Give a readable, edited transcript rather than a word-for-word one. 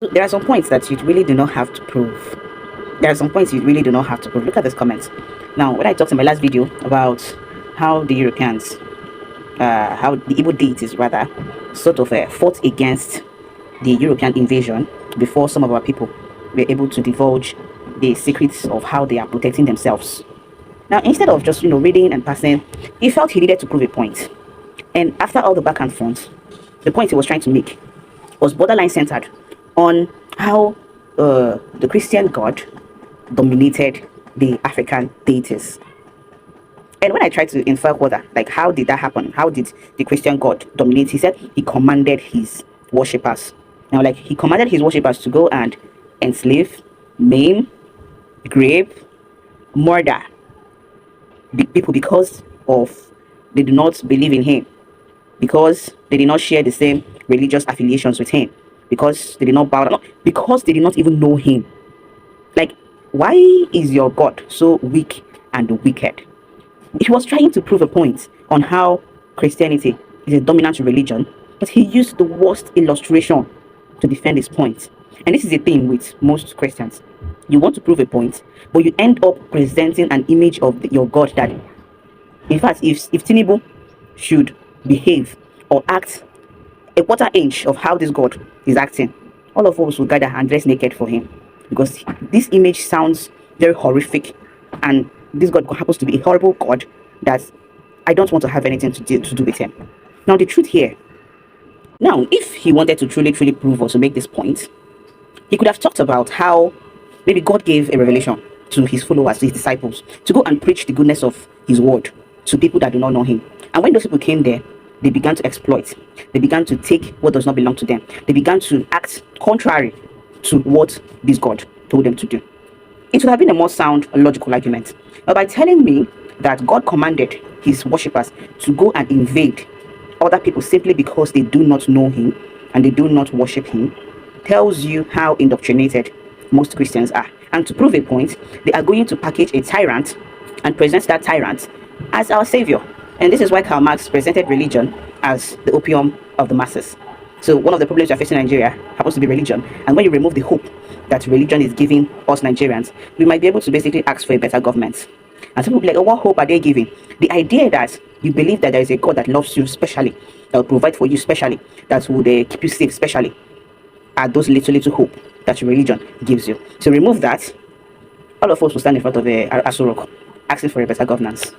There are some points that you really do not have to prove. There are some points you really do not have to prove. Look at this comment. Now, when I talked in my last video about how the Europeans, how the Igbo deities rather, sort of fought against the European invasion before some of our people were able to divulge the secrets of how they are protecting themselves. Now, instead of just, reading and passing, he felt he needed to prove a point. And after all the back and front, the point he was trying to make was borderline centered on how the Christian God dominated the African deities. And when I tried to infer further, like how did that happen? How did the Christian God dominate? He said he commanded his worshippers. Now, like he commanded his worshippers to go and enslave, maim, rape, murder the people because of they do not believe in him, because they did not share the same religious affiliations with him, because they did not bow down, because they did not even know him. Like, why is your God so weak and wicked? He was trying to prove a point on how Christianity is a dominant religion, but he used the worst illustration to defend his point. And this is the thing with most Christians. You want to prove a point, but you end up presenting an image of your God that, in fact, if Tinubu should behave or act a quarter inch of how this God is acting, all of us will gather and dress naked for him, because this image sounds very horrific, and this God happens to be a horrible God that I don't want to have anything to do with him. Now, the truth here, now, if he wanted to truly prove or to make this point, he could have talked about how maybe God gave a revelation to his followers, to his disciples, to go and preach the goodness of his word to people that do not know him. And when those people came there, they began to exploit. They began to take what does not belong to them. They began to act contrary to what this God told them to do. It would have been a more sound, logical argument. But by telling me that God commanded his worshippers to go and invade other people simply because they do not know him and they do not worship him, tells you how indoctrinated most Christians are. And to prove a point, they are going to package a tyrant and present that tyrant as our savior. And this is why Karl Marx presented religion as the opium of the masses. So one of the problems we are facing in Nigeria happens to be religion. And when you remove the hope that religion is giving us Nigerians, we might be able to basically ask for a better government. And some people will be like, oh, what hope are they giving? The idea that you believe that there is a God that loves you specially, that will provide for you specially, that will keep you safe specially, are those little hope that religion gives you. To remove that, all of us will stand in front of a Aso Rock asking for a better governance.